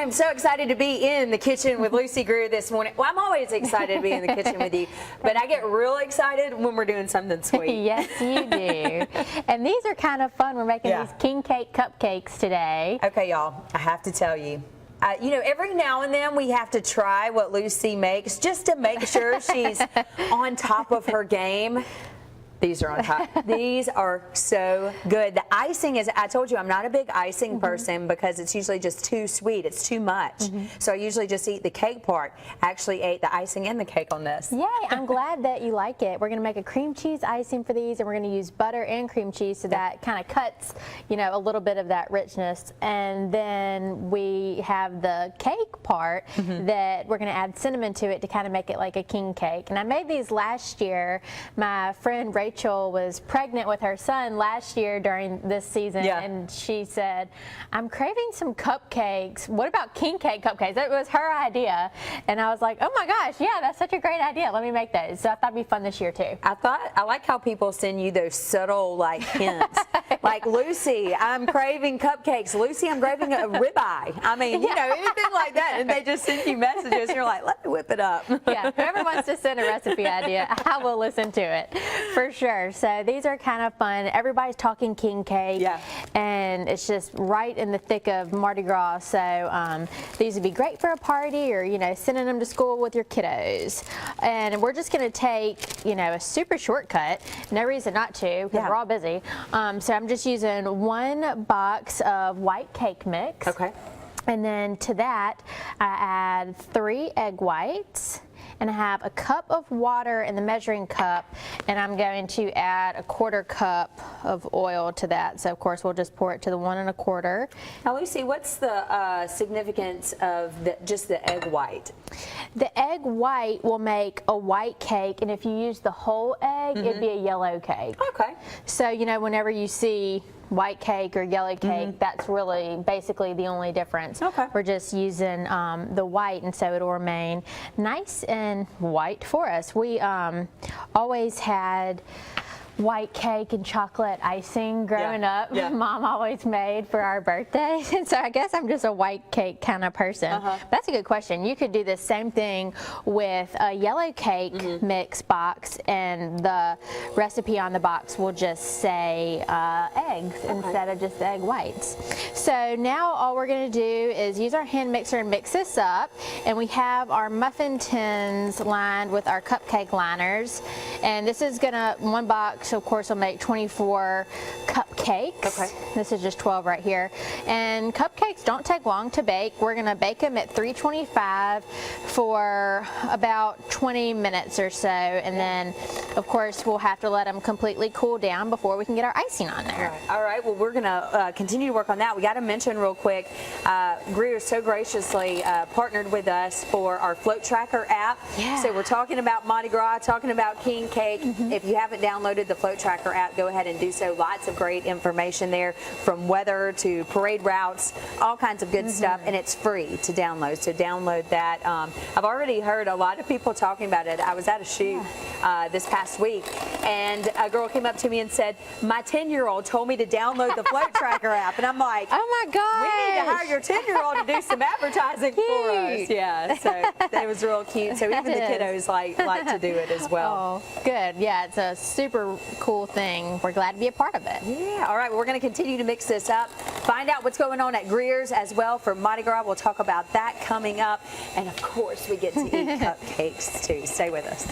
I'm so excited to be in the kitchen with Lucy Greer this morning. Well, I'm always excited to be in the kitchen with you, but I get real excited when we're doing something sweet. Yes, you do. And these are kind of fun. We're making these king cake cupcakes today. Okay, y'all, I have to tell you. You know, every now and then we have to try what Lucy makes just to make sure she's on top of her game. These are on top. These are so good. The icing is, I told you I'm not a big icing person because it's usually just too sweet. It's too much. So I usually just eat the cake part. I actually ate the icing and the cake on this. Yay, I'm glad that you like it. We're going to make a cream cheese icing for these, and we're going to use butter and cream cheese so that kind of cuts, you know, a little bit of that richness. And then we have the cake part that we're going to add cinnamon to it to kind of make it like a king cake. And I made these last year. My friend Rachel was pregnant with her son last year during this season, and she said, I'm craving some cupcakes. What about king cake cupcakes? That was her idea. And I was like, oh my gosh, yeah, that's such a great idea. Let me make those. So I thought it'd be fun this year too. I like how people send you those subtle like hints. Like, Lucy, I'm craving cupcakes. Lucy, I'm craving a ribeye. I mean, you know, anything like that. And they just send you messages. And you're like, let me whip it up. Yeah, whoever wants to send a recipe idea, I will listen to it for sure. So these are kind of fun. Everybody's talking king cake, and it's just right in the thick of Mardi Gras. So these would be great for a party, or, you know, sending them to school with your kiddos. And we're just going to take, you know, a super shortcut. No reason not to, because we're all busy. So I'm just using 1 box of white cake mix. Okay. And then to that, I add 3 egg whites. And I have a cup of water in the measuring cup, and I'm going to add a 1/4 cup of oil to that. So of course we'll just pour it to the 1 1/4. Now, Lucy, what's the significance of just the egg white? The egg white will make a white cake, and if you use the whole egg, it'd be a yellow cake. Okay. So, you know, whenever you see white cake or yellow cake, that's really basically the only difference. Okay. We're just using the white, and so it'll remain nice and white for us. We always had white cake and chocolate icing growing up. Mom always made for our birthdays, and so I guess I'm just a white cake kind of person. That's a good question. You could do the same thing with a yellow cake mix box, and the recipe on the box will just say eggs instead of just egg whites. So now all we're going to do is use our hand mixer and mix this up, and we have our muffin tins lined with our cupcake liners, and this is gonna, 1 box of course will make 24 cupcakes. Okay. This is just 12 right here. And cupcakes don't take long to bake. We're gonna bake them at 325 for about 20 minutes or so, and then of course we'll have to let them completely cool down before we can get our icing on there. All right, well, we're gonna continue to work on that. We got to mention real quick, Greer so graciously partnered with us for our Float Tracker app. So we're talking about Mardi Gras, talking about king cake. If you haven't downloaded the Float Tracker app, go ahead and do so. Lots of great information there, from weather to parade routes, all kinds of good stuff, and it's free to download. So download that. I've already heard a lot of people talking about it. I was at a shoot this past week, and a girl came up to me and said, my 10-year-old told me to download the Float Tracker app, and I'm like, oh my God, we need to hire your 10-year-old to do some advertising for us. Yeah, so it was real cute. So even the kiddos like to do it as well. Oh, good. Yeah, it's a super cool thing. We're glad to be a part of it. Yeah, all right, well, we're going to continue to mix this up. Find out what's going on at Greer's as well for Mardi Gras. We'll talk about that coming up. And of course, we get to eat cupcakes too. Stay with us.